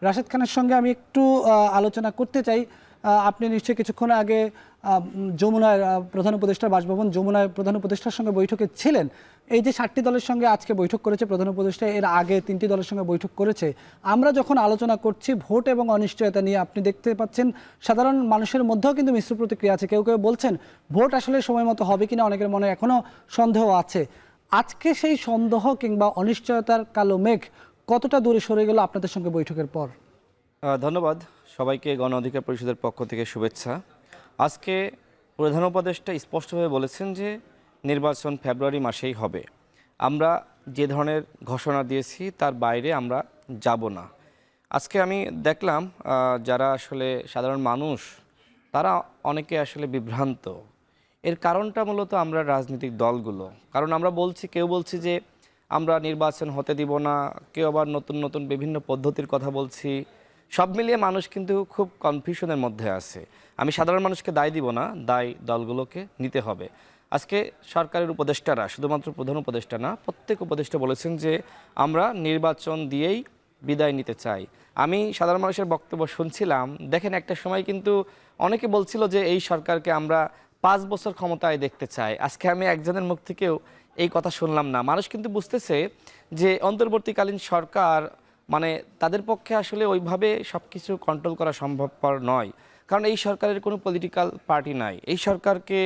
রাশেদ খানের সঙ্গে আমি একটু আলোচনা করতে চাই। আপনি নিশ্চয়ই কিছুক্ষণ আগে যমুনার প্রধান উপদেষ্টার বাসভবন যমুনার প্রধান উপদেষ্টার সঙ্গে বৈঠকে ছিলেন। এই যে 7টি দলের সঙ্গে আজকে বৈঠক করেছে প্রধান উপদেষ্টা, এর আগে 3টি দলের সঙ্গে বৈঠক করেছে। আমরা যখন আলোচনা করছি ভোট এবং অনিশ্চয়তা নিয়ে, আপনি দেখতে পাচ্ছেন সাধারণ মানুষের মধ্যেও কিন্তু মিশ্র প্রতিক্রিয়া আছে। কেউ কেউ বলছেন ভোট আসলে সময় মতো হবে কিনা, অনেকের মনে এখনও সন্দেহ আছে। আজকে সেই সন্দেহ কিংবা অনিশ্চয়তার কালো মেঘ কতটা দূরে সরে গেল আপনাদের সঙ্গে বৈঠকের পর? ধন্যবাদ সবাইকে। গণ অধিকার পরিষদের পক্ষ থেকে শুভেচ্ছা। আজকে প্রধান উপদেষ্টা স্পষ্টভাবে বলেছেন যে নির্বাচন ফেব্রুয়ারি মাসেই হবে। আমরা যে ধরনের ঘোষণা দিয়েছি তার বাইরে আমরা যাব না। আজকে আমি দেখলাম যারা আসলে সাধারণ মানুষ তারা অনেকে আসলে বিভ্রান্ত। এর কারণটা মূলত আমরা রাজনৈতিক দলগুলো, কারণ আমরা বলছি, কেউ বলছি যে আমরা নির্বাচন হতে দিব না, কেউ আবার নতুন নতুন বিভিন্ন পদ্ধতির কথা বলছি। সব মিলিয়ে মানুষ কিন্তু খুব কনফিউশনের মধ্যে আছে। আমি সাধারণ মানুষকে দায় দিব না, দায় দলগুলোকে নিতে হবে। আজকে সরকারের উপদেষ্টারা, শুধুমাত্র প্রধান উপদেষ্টা না, প্রত্যেক উপদেষ্টা বলেছেন যে আমরা নির্বাচন দিয়েই বিদায় নিতে চাই। আমি সাধারণ মানুষের বক্তব্য শুনছিলাম। দেখেন, একটা সময় কিন্তু অনেকে বলছিল যে এই সরকারকে আমরা 5 বছর ক্ষমতায় দেখতে চাই। আজকে আমি একজনের মুখ থেকেও এই কথা শুনলাম না। মানুষ কিন্তু বুঝতেছে যে অন্তর্বর্তীকালীন সরকার মানে তাদের পক্ষে আসলে ওইভাবে সব কিছু কন্ট্রোল করা সম্ভবপর নয়, কারণ এই সরকারের কোনো পলিটিক্যাল পার্টি নাই। এই সরকারকে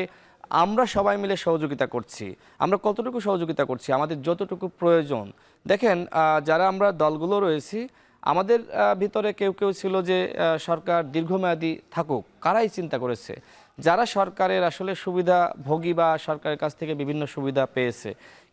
আমরা সবাই মিলে সহযোগিতা করছি। আমরা কতটুকু সহযোগিতা করছি? আমাদের যতটুকু প্রয়োজন। দেখেন, যারা আমরা দলগুলো রয়েছি, আমাদের ভিতরে কেউ কেউ ছিল যে সরকার দীর্ঘমেয়াদী থাকুক। কারাই চিন্তা করেছে? যারা সরকারের আসলে সুবিধাভোগী বা সরকারের কাছ থেকে বিভিন্ন সুবিধা পেয়েছে।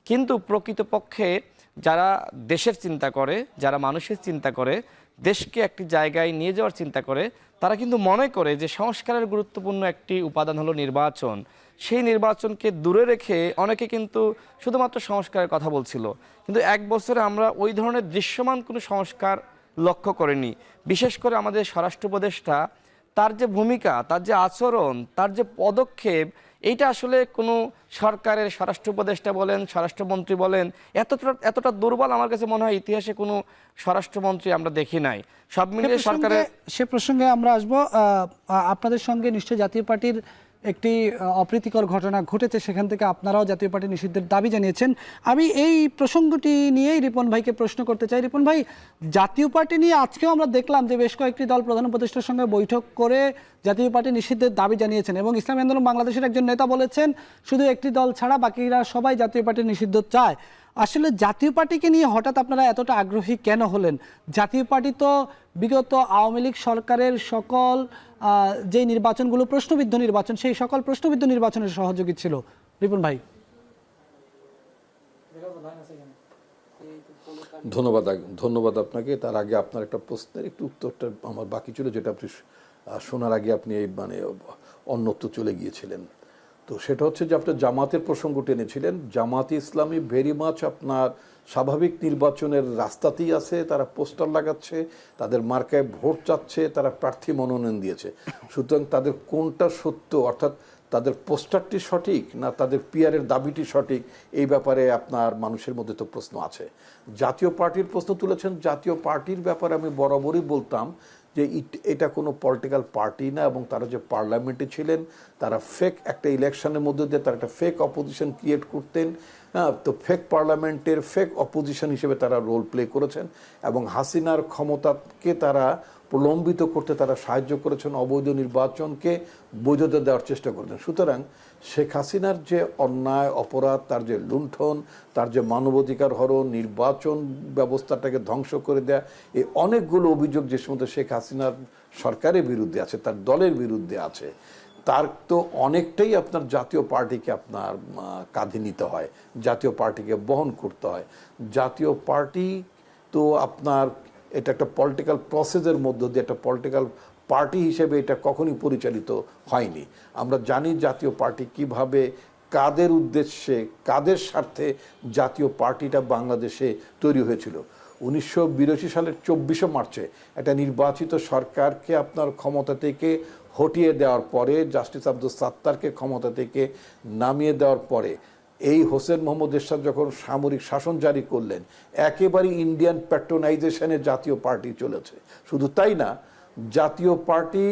কিন্তু প্রকৃতপক্ষে যারা দেশের চিন্তা করে, যারা মানুষের চিন্তা করে, দেশকে একটি জায়গায় নিয়ে যাওয়ার চিন্তা করে, তারা কিন্তু মনে করে যে সংস্কারের গুরুত্বপূর্ণ একটি উপাদান হলো নির্বাচন। সেই নির্বাচনকে দূরে রেখে অনেকে কিন্তু শুধুমাত্র সংস্কারের কথা বলছিল। কিন্তু 1 বছরে আমরা ওই ধরনের দৃশ্যমান কোনো সংস্কার লক্ষ্য করিনি। বিশেষ করে আমাদের স্বরাষ্ট্র উপদেষ্টা, তার যে ভূমিকা, তার যে আচরণ, তার যে পদক্ষেপ, এইটা আসলে কোনো সরকারের স্বরাষ্ট্র উপদেষ্টা বলেন, স্বরাষ্ট্রমন্ত্রী বলেন, এতটা দুর্বল আমার কাছে মনে হয় ইতিহাসে কোনো স্বরাষ্ট্রমন্ত্রী আমরা দেখি নাই। সব মিলিয়ে সরকারের সে প্রসঙ্গে আমরা আসবো। আপনাদের সঙ্গে নিশ্চয়ই জাতীয় পার্টির একটি অপ্রীতিকর ঘটনা ঘটেছে, সেখান থেকে আপনারাও জাতীয় পার্টি নিষিদ্ধের দাবি জানিয়েছেন। আমি এই প্রসঙ্গটি নিয়েই রিপন ভাইকে প্রশ্ন করতে চাই। রিপন ভাই, জাতীয় পার্টি নিয়ে আজকেও আমরা দেখলাম যে বেশ কয়েকটি দল প্রধান উপদেষ্টার সঙ্গে বৈঠক করে জাতীয় পার্টি নিষিদ্ধের দাবি জানিয়েছেন, এবং ইসলামী আন্দোলন বাংলাদেশের একজন নেতা বলেছেন শুধু একটি দল ছাড়া বাকিরা সবাই জাতীয় পার্টি নিষিদ্ধ চায়। আসলে জাতীয় পার্টিকে নিয়ে হঠাৎ আপনারা এতটা আগ্রহী কেন হলেন? জাতীয় পার্টি তো বিগত আওয়ামী লীগ সরকারের সকল যে নির্বাচনগুলো প্রশ্নবিদ্ধ নির্বাচন, সেই সকল প্রশ্নবিদ্ধ নির্বাচনের সহযোগী ছিল। রিপন ভাই। ধন্যবাদ আপনাকে। তার আগে আপনার একটা প্রশ্নের একটু উত্তরটা আমার বাকি ছিল, যেটা আপনি শোনার আগে আপনি মানে অন্যত্র চলে গিয়েছিলেন। তো সেটা হচ্ছে যে আপনার জামাতের প্রসঙ্গ টেনেছিলেন। জামাতে ইসলামী ভেরি মাচ আপনার স্বাভাবিক নির্বাচনের রাস্তাতেই আছে। তারা পোস্টার লাগাচ্ছে, তাদের মার্কায় ভোট চাচ্ছে, তারা প্রার্থী মনোনয়ন দিয়েছে। সুতরাং তাদের কোনটা সত্য, অর্থাৎ তাদের পোস্টারটি সঠিক না তাদের পিয়ারের দাবিটি সঠিক, এই ব্যাপারে আপনার মানুষের মধ্যে তো প্রশ্ন আছে। জাতীয় পার্টির প্রশ্ন তুলেছেন। জাতীয় পার্টির ব্যাপারে আমি বরাবরই বলতাম যে এটা কোনো পলিটিক্যাল পার্টি না, এবং তারা যে পার্লামেন্টে ছিলেন তারা ফেক একটা ইলেকশনের মধ্যে দিয়ে তারা একটা ফেক অপোজিশন ক্রিয়েট করতেন। তো ফেক পার্লামেন্টের ফেক অপোজিশন হিসেবে তারা রোল প্লে করেছেন, এবং হাসিনার ক্ষমতাকে তারা প্রলম্বিত করতে তারা সাহায্য করেছেন, অবৈধ নির্বাচনকে বৈধতা দেওয়ার চেষ্টা করেছেন। সুতরাং শেখ হাসিনার যে অন্যায় অপরাধ, তার যে লুণ্ঠন, তার যে মানবাধিকার হরণ, নির্বাচন ব্যবস্থাটাকে ধ্বংস করে দেয়া, এই অনেকগুলো অভিযোগ যে সমস্ত শেখ হাসিনার সরকারের বিরুদ্ধে আছে, তার দলের বিরুদ্ধে আছে, তার তো অনেকটাই আপনার জাতীয় পার্টিকে আপনার কাঁধে নিতে হয়, জাতীয় পার্টিকে বহন করতে হয়। জাতীয় পার্টি তো আপনার এটা একটা পলিটিক্যাল প্রসেসের মধ্য দিয়ে একটা পলিটিক্যাল পার্টি হিসেবে এটা কখনই পরিচালিত হয়নি। আমরা জানি জাতীয় পার্টি কিভাবে, কাদের উদ্দেশ্যে, কাদের স্বার্থে জাতীয় পার্টিটা বাংলাদেশে তৈরি হয়েছিল। 1982 সালের 24শে মার্চে একটা নির্বাচিত সরকারকে আপনার ক্ষমতা থেকে হটিয়ে দেওয়ার পরে, জাস্টিস আব্দুল সাত্তারকে ক্ষমতা থেকে নামিয়ে দেওয়ার পরে এই হোসেন মোহাম্মদ এরশাদ যখন সামরিক শাসন জারি করলেন, একেবারে ইন্ডিয়ান প্যাট্রোনাইজেশনে জাতীয় পার্টি চলেছে। শুধু তাই না, জাতীয় পার্টি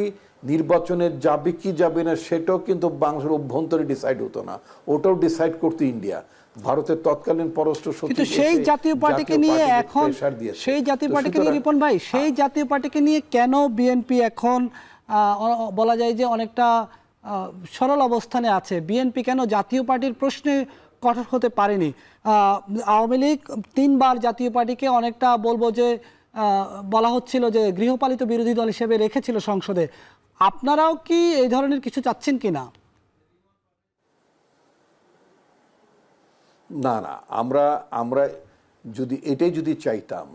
নির্বাচনে যাবে কি যাবে না সেটাও কিন্তু বাংলাদেশের অভ্যন্তরে ডিসাইড হতো না, ওটাও ডিসাইড করতো ইন্ডিয়া। ভারতের তৎকালীন পররাষ্ট্র সচিব কিন্তু সেই জাতীয় পার্টিকে নিয়ে এখন সেই জাতীয় পার্টিকে নিয়ে রিপন ভাই, সেই জাতীয় পার্টিকে নিয়ে কেন বিএনপি এখন বলা যায় যে অনেকটা সরল অবস্থানে আছে? বিএনপি কেন জাতীয় পার্টির প্রশ্নে কঠোর হতে পারেনি? আওয়ামী লীগ 3 বার জাতীয় পার্টিকে অনেকটা বলবো যে বলা হচ্ছিল যে গৃহপালিত বিরোধী দল হিসেবে রেখেছিল সংসদে। আপনারাও কি এই ধরনের কিছু চাচ্ছেন কিনা? না না, আমরা যদি এটাই যদি চাইতাম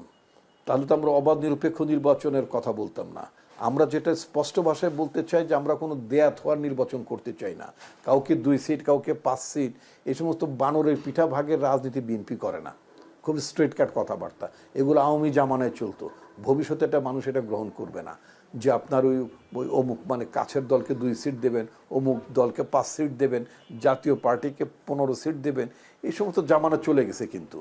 তাহলে তো আমরা অবাধ নিরপেক্ষ নির্বাচনের কথা বলতাম না। আমরা যেটা স্পষ্ট ভাষায় বলতে চাই যে আমরা কোনো দেয়াত হওয়ার নির্বাচন করতে চাই না। কাউকে 2 সিট, কাউকে 5 সিট, এই সমস্ত বানরের পিঠা ভাগের রাজনীতি বিএনপি করে না। খুব স্ট্রেট কাট কথাবার্তা, এগুলো আওয়ামী জামানায় চলতো। ভবিষ্যতে এটা মানুষ এটা গ্রহণ করবে না যে আপনার ওই অমুক মানে কাছের দলকে 2 সিট দেবেন, অমুক দলকে 5 সিট দেবেন, জাতীয় পার্টিকে 15 সিট দেবেন। এই সমস্ত জামানা চলে গেছে। কিন্তু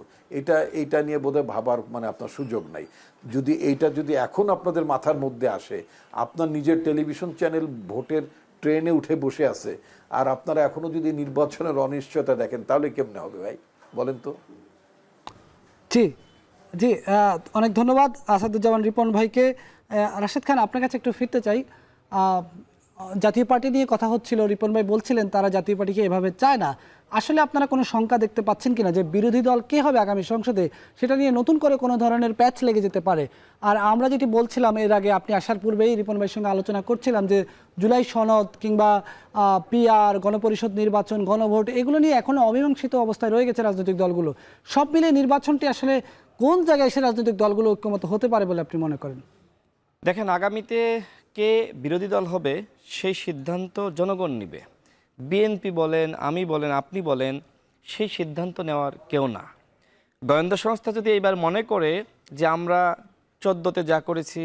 এইটা নিয়ে বোধহয় ভাবার মানে আপনার সুযোগ নাই। যদি এইটা যদি এখন আপনাদের মাথার মধ্যে আসে, আপনার নিজের টেলিভিশন চ্যানেল ভোটের ট্রেনে উঠে বসে আছে, আর আপনারা এখনো যদি নির্বাচনের অনিশ্চয়তা দেখেন, তাহলে কেমনে হবে ভাই বলেন তো? জি জি, অনেক ধন্যবাদ আসাদুজ্জামান রিপন ভাইকে। রাশেদ খান, আপনার কাছে একটু ফিরতে চাই। জাতীয় পার্টি নিয়ে কথা হচ্ছিল, রিপন ভাই বলছিলেন তারা জাতীয় পার্টিকে এভাবে চায় না। আসলে আপনারা কোনো শঙ্কা দেখতে পাচ্ছেন কিনা যে বিরোধী দল কে হবে আগামী সংসদে, সেটা নিয়ে নতুন করে কোনো ধরনের প্যাচ লেগে যেতে পারে? আর আমরা যেটি বলছিলাম এর আগে, আপনি আসার পূর্বেই রিপন ভাইয়ের সঙ্গে আলোচনা করছিলাম যে জুলাই সনদ কিংবা পিআর, গণপরিষদ নির্বাচন, গণভোট, এগুলো নিয়ে এখনও অমীমাংসিত অবস্থায় রয়ে গেছে রাজনৈতিক দলগুলো। সব মিলে নির্বাচনটি আসলে কোন জায়গায় এসে রাজনৈতিক দলগুলো ঐক্যমত হতে পারে বলে আপনি মনে করেন? দেখেন, আগামীতে কে বিরোধী দল হবে সেই সিদ্ধান্ত জনগণ নেবে। বিএনপি বলেন, আমি বলেন, আপনি বলেন, সেই সিদ্ধান্ত নেওয়ার কেউ না। গোয়েন্দা সংস্থা যদি এইবার মনে করে যে আমরা 14তে যা করেছি,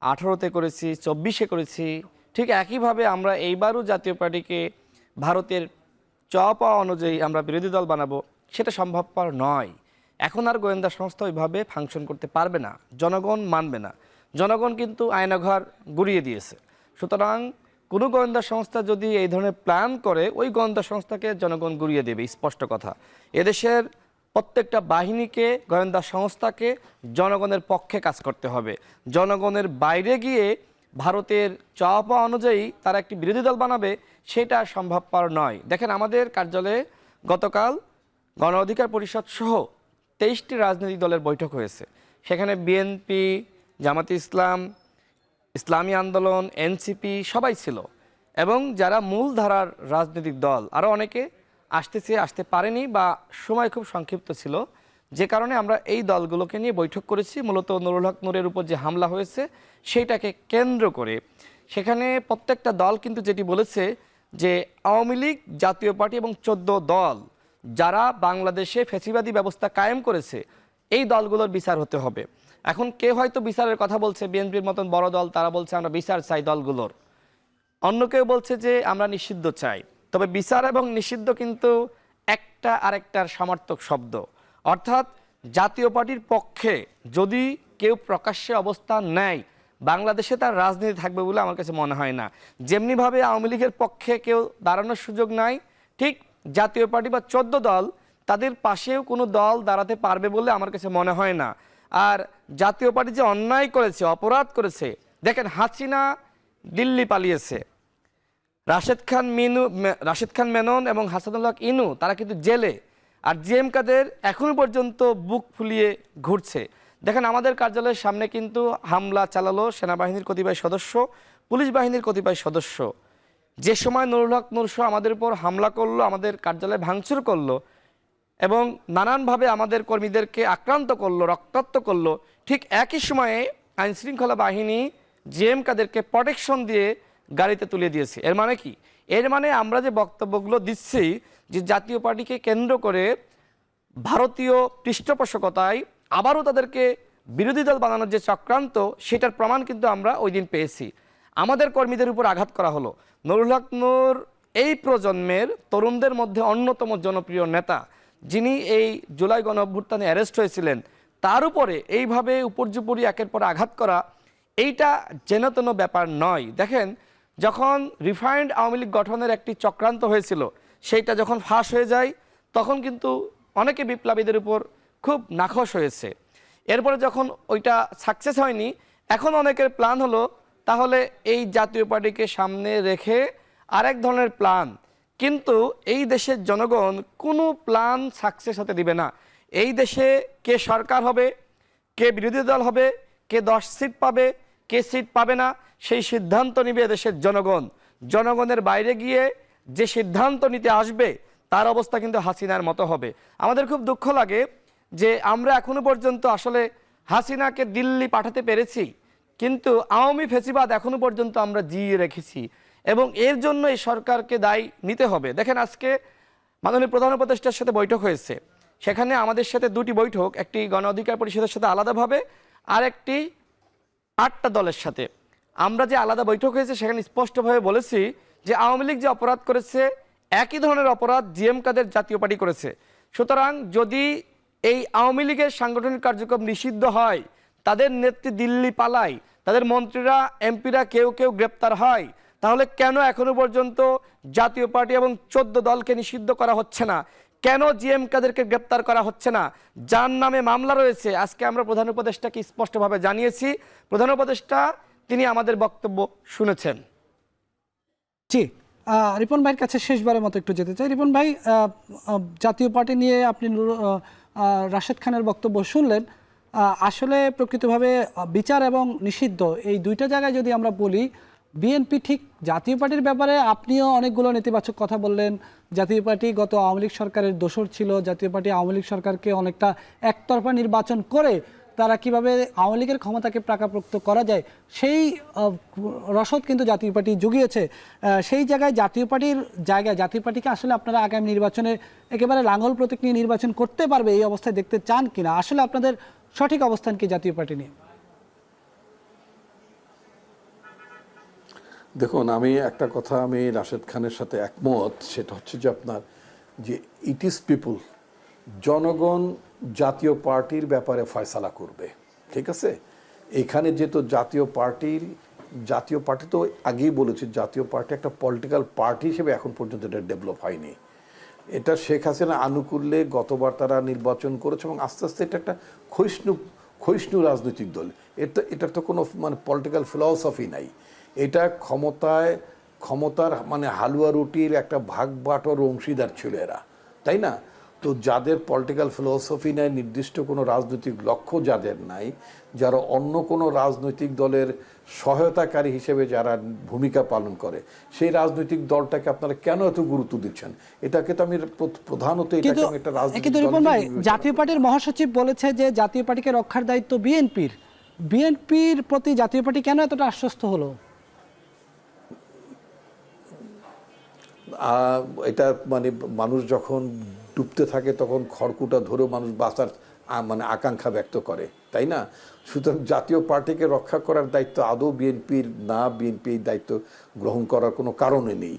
18তে করেছি, 24-এ করেছি, ঠিক একইভাবে আমরা এইবারও জাতীয় পার্টিকে ভারতের চাওয়া অনুযায়ী আমরা বিরোধী দল বানাবো, সেটা সম্ভবপর নয়। এখন আর গোয়েন্দা সংস্থা ওইভাবে ফাংশন করতে পারবে না, জনগণ মানবে না। জনগণ কিন্তু আয়নাঘর গুড়িয়ে দিয়েছে। সুতরাং কোনো গোয়েন্দা সংস্থা যদি এই ধরনের প্ল্যান করে, ওই গোয়েন্দা সংস্থাকে জনগণ গুড়িয়ে দেবে, স্পষ্ট কথা। এদেশের প্রত্যেকটা বাহিনীকে, গোয়েন্দা সংস্থাকে জনগণের পক্ষে কাজ করতে হবে। জনগণের বাইরে গিয়ে ভারতের চাওয়া অনুযায়ী তারা একটি বিরোধী দল বানাবে, সেটা সম্ভবপর নয়। দেখেন, আমাদের কার্যালয়ে গতকাল গণ অধিকার পরিষদ সহ 23টি রাজনৈতিক দলের বৈঠক হয়েছে। সেখানে বিএনপি, জামাতে ইসলাম, ইসলামী আন্দোলন, এনসিপি সবাই ছিল, এবং যারা মূলধারার রাজনৈতিক দল আরও অনেকে আসতে পারেনি বা সময় খুব সংক্ষিপ্ত ছিল, যে কারণে আমরা এই দলগুলোকে নিয়ে বৈঠক করেছি। মূলত নুরুল হক নূরের উপর যে হামলা হয়েছে সেইটাকে কেন্দ্র করে সেখানে প্রত্যেকটা দল কিন্তু যেটি বলেছে যে আওয়ামী লীগ, জাতীয় পার্টি এবং 14 দল যারা বাংলাদেশে ফ্যাসিবাদী ব্যবস্থা কায়েম করেছে, এই দলগুলোর বিচার হতে হবে। এখন কে হয়তো বিচারের কথা বলছে, বিএনপির মতন বড় দল, তারা বলছে আমরা বিচার চাই দলগুলোর। অন্য কেউ বলছে যে আমরা নিষিদ্ধ চাই। তবে বিচার এবং নিষিদ্ধ কিন্তু একটা আরেকটার সমার্থক শব্দ। অর্থাৎ জাতীয় পার্টির পক্ষে যদি কেউ প্রকাশ্যে অবস্থান নেয়, বাংলাদেশে তার রাজনীতি থাকবে বলে আমার কাছে মনে হয় না। যেমনিভাবে আওয়ামী লীগের পক্ষে কেউ দাঁড়ানোর সুযোগ নাই, ঠিক জাতীয় পার্টি বা 14 দল, তাদের পাশেও কোনো দল দাঁড়াতে পারবে বলে আমার কাছে মনে হয় না। আর জাতীয় পার্টি যে অন্যায় করেছে, অপরাধ করেছে, দেখেন হাসিনা দিল্লি পালিয়েছে, রাশেদ খান মেনন এবং হাসানুল হক ইনু তারা কিন্তু জেলে, আর জিএম কাদের এখনো পর্যন্ত বুক ফুলিয়ে ঘুরছে। দেখেন, আমাদের কার্যালয়ের সামনে কিন্তু হামলা চালালো সেনাবাহিনীর কতিপয় সদস্য, পুলিশ বাহিনীর কতিপয় সদস্য। যে সময় নুরুল হক নূর আমাদের উপর হামলা করলো, আমাদের কার্যালয়ে ভাঙচুর করলো এবং নানানভাবে আমাদের কর্মীদেরকে আক্রান্ত করলো, রক্তাক্ত করলো, ঠিক একই সময়ে আইনশৃঙ্খলা বাহিনী জিএম কাদেরকে প্রোটেকশন দিয়ে গাড়িতে তুলে দিয়েছে। এর মানে কি? এর মানে আমরা যে বক্তব্যগুলো দিচ্ছি যে জাতীয় পার্টিকে কেন্দ্র করে ভারতীয় পৃষ্ঠপোষকতায় আবারও তাদেরকে বিরোধী দল বানানোর যে চক্রান্ত, সেটার প্রমাণ কিন্তু আমরা ওই দিন পেয়েছি। আমাদের কর্মীদের উপর আঘাত করা হলো। নুরুল হক নূর এই প্রজন্মের তরুণদের মধ্যে অন্যতম জনপ্রিয় নেতা, যিনি এই জুলাই গণ অভ্যুত্থানে অ্যারেস্ট হয়েছিলেন, তার উপরে এইভাবে উপর্যুপরি একের পর আঘাত করা, এইটা যেনতেন ব্যাপার নয়। দেখেন, যখন রিফাইন্ড আওয়ামী লীগ গঠনের একটি চক্রান্ত হয়েছিল, সেইটা যখন ফাঁস হয়ে যায়, তখন কিন্তু অনেকে বিপ্লবীদের উপর খুব নাখোশ হয়েছে। এরপরে যখন ওইটা সাকসেস হয়নি, এখন অনেকের প্ল্যান হলো তাহলে এই জাতীয় পার্টিকে সামনে রেখে আরেক ধরনের প্ল্যান। কিন্তু এই দেশের জনগণ কোনো প্ল্যান সাকসেস হতে দিবে না। এই দেশে কে সরকার হবে, কে বিরোধী দল হবে, কে 10 সিট পাবে, কে সিট পাবে না, সেই সিদ্ধান্ত নিবে দেশের জনগণ। জনগণের বাইরে গিয়ে যে সিদ্ধান্ত নিতে আসবে তার অবস্থা কিন্তু হাসিনার মতো হবে। আমাদের খুব দুঃখ লাগে যে আমরা এখনো পর্যন্ত আসলে হাসিনাকে দিল্লি পাঠাতে পেরেছি, কিন্তু আওয়ামী ফেসিবাদ এখনো পর্যন্ত আমরা জিয়ে রেখেছি, এবং এর জন্য এই সরকারকে দায়ী নিতে হবে। দেখেন, আজকে মাননীয় প্রধান উপদেষ্টার সাথে বৈঠক হয়েছে, সেখানে আমাদের সাথে দুটি বৈঠক, একটি গণ অধিকার পরিষদের সাথে আলাদাভাবে, আর একটি 8টা দলের সাথে। আমরা যে আলাদা বৈঠক হয়েছে সেখানে স্পষ্টভাবে বলেছি যে আওয়ামী লীগ যে অপরাধ করেছে একই ধরনের অপরাধ জিএম কাদের জাতীয় পার্টি করেছে। সুতরাং যদি এই আওয়ামী লীগের সাংগঠনিক কার্যক্রম নিষিদ্ধ হয়, তাদের নেত্রী দিল্লি পালায়, তাদের মন্ত্রীরা এমপিরা কেউ কেউ গ্রেপ্তার হয়, তাহলে কেন এখনো পর্যন্ত জাতীয় পার্টি এবং 14 দলকে নিষিদ্ধ করা হচ্ছে না? কেন জিএম কাদেরকে গ্রেপ্তার করা হচ্ছে না, যার নামে মামলা রয়েছে? আজকে আমরা প্রধান উপদেষ্টাকে স্পষ্টভাবে জানিয়েছি, প্রধান উপদেষ্টা তিনি আমাদের বক্তব্য শুনেছেন। জি, রিপন ভাইয়ের কাছে শেষবারের মতো একটু যেতে চাই। রিপন ভাই, জাতীয় পার্টি নিয়ে আপনি রাশেদ খানের বক্তব্য শুনলেন। আসলে প্রকৃতভাবে বিচার এবং নিষিদ্ধ এই দুইটা জায়গায় যদি আমরা বলি, বিএনপি ঠিক জাতীয় পার্টির ব্যাপারে আপনিও অনেকগুলো নেতিবাচক কথা বললেন। জাতীয় পার্টি গত আওয়ামী লীগ সরকারের দোসর ছিল, জাতীয় পার্টি আওয়ামী লীগ সরকারকে অনেকটা একতরফা নির্বাচন করে তারা কিভাবে আওয়ামী লীগের ক্ষমতাকে প্রাকারোক্ত করা যায় সেই রসদ কিন্তু জাতীয় পার্টি জুগিয়েছে। সেই জায়গায় জাতীয় পার্টিকে আসলে আপনারা আগামী নির্বাচনে একেবারে লাঙ্গল প্রতীক নিয়ে নির্বাচন করতে পারবে এই অবস্থায় দেখতে চান কিনা? আসলে আপনাদের সঠিক অবস্থান কি জাতীয় পার্টি নিয়ে? দেখুন, আমি একটা কথা আমি রাশেদ খানের সাথে একমত, সেটা হচ্ছে যে আপনার যে ইট ইজ পিপুল, জনগণ জাতীয় পার্টির ব্যাপারে ফয়সালা করবে, ঠিক আছে? এখানে যেহেতু জাতীয় পার্টি তো আগেই বলেছি, জাতীয় পার্টি একটা পলিটিক্যাল পার্টি হিসেবে এখন পর্যন্ত এটা ডেভেলপ হয়নি। এটা শেখ হাসিনা আনুকূল্যে গতবার তারা নির্বাচন করেছে, এবং আস্তে আস্তে এটা একটা ক্ষয়িষ্ণু রাজনৈতিক দল। এটার তো কোনো মানে পলিটিক্যাল ফিলসফি নাই। এটা ক্ষমতার মানে হালুয়া রুটির একটা ভাগ বাটোর অংশীদার ছিল এরা, তাই না? তো যাদের পলিটিক্যাল ফিলসফি নেই, নির্দিষ্ট কোনো রাজনৈতিক লক্ষ্য যাদের নাই, যারা অন্য কোনো রাজনৈতিক দলের সহায়তাকারী হিসেবে যারা ভূমিকা পালন করে, সেই রাজনৈতিক দলটাকে আপনারা কেন এত গুরুত্ব দিচ্ছেন? এটাকে তো আমি প্রধানত একটা রাজনৈতিক জাতীয় পার্টির মহাসচিব বলেছে যে জাতীয় পার্টিকে রক্ষার দায়িত্ব বিএনপির প্রতি জাতীয় পার্টি কেন এতটা আশ্বস্ত হলো? এটা মানে মানুষ যখন ডুবতে থাকে তখন খড়কুটা ধরেও মানুষ বাঁচার মানে আকাঙ্ক্ষা ব্যক্ত করে, তাই না? সুতরাং জাতীয় পার্টিকে রক্ষা করার দায়িত্ব আদৌ বিএনপির না, বিএনপি এই দায়িত্ব গ্রহণ করার কোনো কারণে নেই।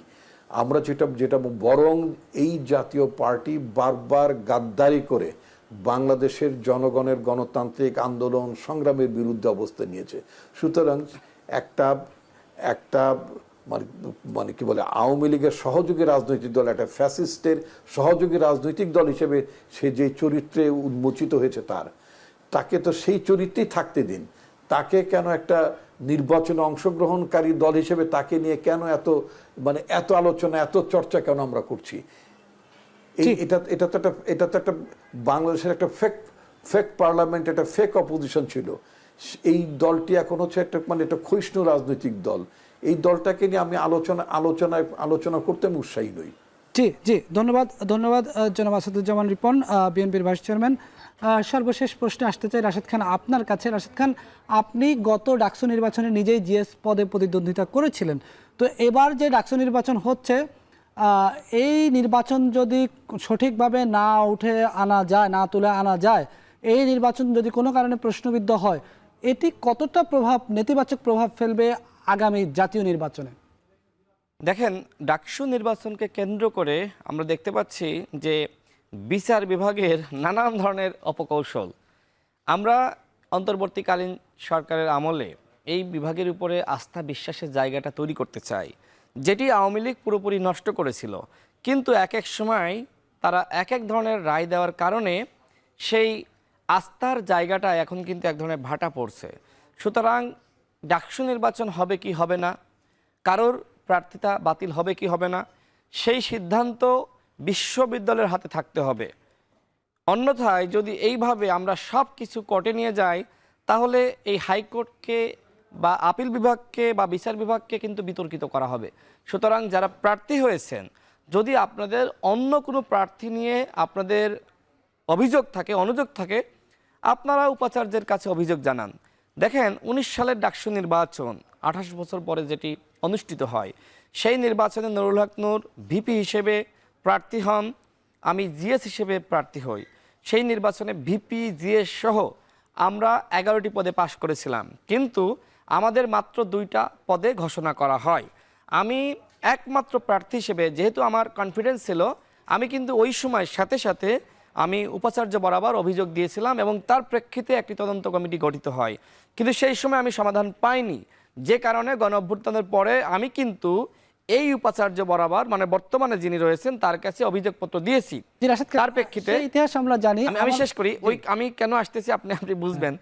আমরা যেটা বরং এই জাতীয় পার্টি বারবার গাদ্দারি করে বাংলাদেশের জনগণের গণতান্ত্রিক আন্দোলন সংগ্রামের বিরুদ্ধে অবস্থান নিয়েছে। সুতরাং একটা মানে কি বলে, আওয়ামী লীগের সহযোগী রাজনৈতিক দল, একটা ফ্যাসিস্টের সহযোগী রাজনৈতিক দল হিসেবে সে যে চরিত্রে উন্মোচিত হয়েছে তাকে তো সেই চরিত্রেই থাকতে দিন। তাকে কেন একটা নির্বাচনে অংশগ্রহণকারী দল হিসেবে তাকে নিয়ে কেন এত আলোচনা, এত চর্চা কেন আমরা করছি? এটা তো একটা বাংলাদেশের একটা ফেক পার্লামেন্ট, একটা ফেক অপোজিশন ছিল। এই দলটি এখন হচ্ছে একটা ক্ষয়িষ্ণু রাজনৈতিক দল। এই দলটাকে নিয়ে আমি আলোচনা করতে আমি উৎসাহী নই। জি, ধন্যবাদ জনাব আসাদুজ্জামান রিপন, বিএনপির ভাইস চেয়ারম্যান। সর্বশেষ প্রশ্নে আসতে চাই রাশেদ খান আপনার কাছে। রাশেদ খান, আপনি গত ডাকসু নির্বাচনে নিজেই জিএস পদে প্রতিদ্বন্দ্বিতা করেছিলেন। তো এবার যে ডাকসু নির্বাচন হচ্ছে, এই নির্বাচন যদি সঠিকভাবে না তুলে আনা যায়, এই নির্বাচন যদি কোনো কারণে প্রশ্নবিদ্ধ হয়, এটি কতটা নেতিবাচক প্রভাব ফেলবে আগামী জাতীয় নির্বাচনে? দেখেন, ডাকসু নির্বাচনকে কেন্দ্র করে আমরা দেখতে পাচ্ছি যে বিচার বিভাগের নানান ধরনের অপকৌশল। আমরা অন্তর্বর্তীকালীন সরকারের আমলে এই বিভাগের উপরে আস্থা বিশ্বাসের জায়গাটা তৈরি করতে চাই, যেটি আওয়ামী লীগ পুরোপুরি নষ্ট করেছিল। কিন্তু এক এক সময় তারা এক এক ধরনের রায় দেওয়ার কারণে সেই আস্থার জায়গাটা এখন কিন্তু এক ধরনের ভাটা পড়ছে। সুতরাং ডাকসু নির্বাচন হবে কি হবে না, কারোর প্রার্থিতা বাতিল হবে কি হবে না, সেই সিদ্ধান্ত বিশ্ববিদ্যালয়ের হাতে থাকতে হবে। অন্যথায় যদি এইভাবে আমরা সব কিছু কোর্টে নিয়ে যাই, তাহলে এই হাইকোর্টকে বা আপিল বিভাগকে বা বিচার বিভাগকে কিন্তু বিতর্কিত করা হবে। সুতরাং যারা প্রার্থী হয়েছেন, যদি আপনাদের অন্য কোনো প্রার্থী নিয়ে আপনাদের অভিযোগ থাকে, অনুযোগ থাকে, আপনারা উপাচার্যের কাছে অভিযোগ জানান। দেখেন, 19 সালের ডাকসু নির্বাচন 28 বছর পরে যেটি অনুষ্ঠিত হয়, সেই নির্বাচনে নুরুল হক নূর ভিপি হিসেবে প্রার্থী হন, আমি জিএস হিসেবে প্রার্থী হই। সেই নির্বাচনে ভিপি জিএস সহ আমরা 11টি পদে পাশ করেছিলাম, কিন্তু আমাদের মাত্র 2টা পদে ঘোষণা করা হয়। আমি একমাত্র প্রার্থী হিসেবে, যেহেতু আমার কনফিডেন্স ছিল, আমি কিন্তু ওই সময় সাথে সাথে আমি উপাচার্য বরাবর অভিযোগ দিয়েছিলাম এবং তার প্রেক্ষিতে একটি তদন্ত কমিটি গঠিত হয়। কিন্তু সেই সময় আমি সমাধান পাইনি, যে কারণে গণ অভ্যুত্থানের পরে আমি কিন্তু এই উপাচার্য বরাবর, মানে বর্তমানে যিনি রয়েছেন, তার কাছে অভিযোগপত্র দিয়েছি। জি, রাশেদ খান, তার প্রেক্ষিতে সেই ইতিহাস আমরা জানি। আমি শেষ করি, আমি কেন আসতেছি আপনি বুঝবেন।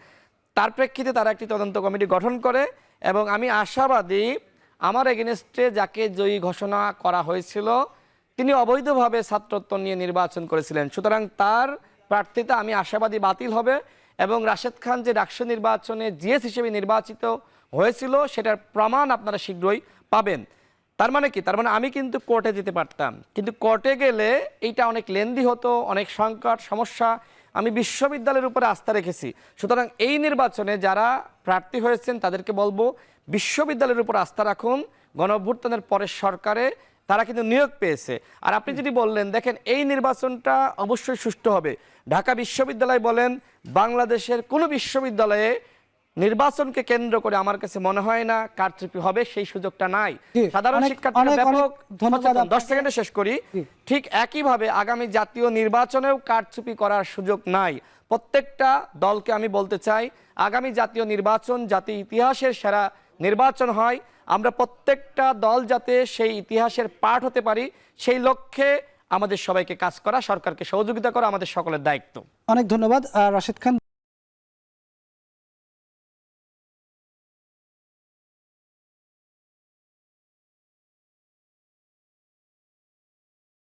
তার প্রেক্ষিতে তারা একটি তদন্ত কমিটি গঠন করে এবং আমি আশাবাদী আমার এগেনস্টে যাকে জয়ী ঘোষণা করা হয়েছিল তিনি অবৈধভাবে ছাত্রত্ব নিয়ে নির্বাচন করেছিলেন। সুতরাং তার প্রার্থিতা আমি আশাবাদী বাতিল হবে এবং রাশেদ খান যে ডাকসু নির্বাচনে জিএস হিসেবে নির্বাচিত হয়েছিল সেটার প্রমাণ আপনারা শীঘ্রই পাবেন। তার মানে কি? তার মানে আমি কিন্তু কোর্টে যেতে পারতাম, কিন্তু কোর্টে গেলে এইটা অনেক লেন্দি হতো, অনেক সংকট সমস্যা। আমি বিশ্ববিদ্যালয়ের উপরে আস্থা রেখেছি। সুতরাং এই নির্বাচনে যারা প্রার্থী হয়েছেন তাদেরকে বলবো, বিশ্ববিদ্যালয়ের উপর আস্থা রাখুন। গণ অভ্যুত্থানের পরের সরকারে তারা কিন্তু নিয়োগ পেয়েছে। আর আপনি যদি বললেন, দেখেন এই নির্বাচনটা অবশ্যই সুষ্ঠু হবে, ঢাকা বিশ্ববিদ্যালয় বলেন, বাংলাদেশের কোনো বিশ্ববিদ্যালয়ে নির্বাচনকে কেন্দ্র করে আমার কাছে মনে হয় না কারচুপি হবে, সেই সুযোগটা নাই। সাধারণ শিক্ষার্থীরা ব্যাপক সচেতন। 10 সেকেন্ডে শেষ করি। ঠিক একইভাবে আগামী জাতীয় নির্বাচনেও কারচুপি করার সুযোগ নাই। প্রত্যেকটা দলকে আমি বলতে চাই, আগামী জাতীয় নির্বাচন যাতে ইতিহাসের সেরা নির্বাচন হয়, আমরা প্রত্যেকটা দল যাতে সেই ইতিহাসের পাঠ হতে পারি, সেই লক্ষ্যে আমাদের সবাইকে কাজ করা, সরকারকে সহযোগিতা করা আমাদের সকলের দায়িত্ব। অনেক ধন্যবাদ রাশেদ খান।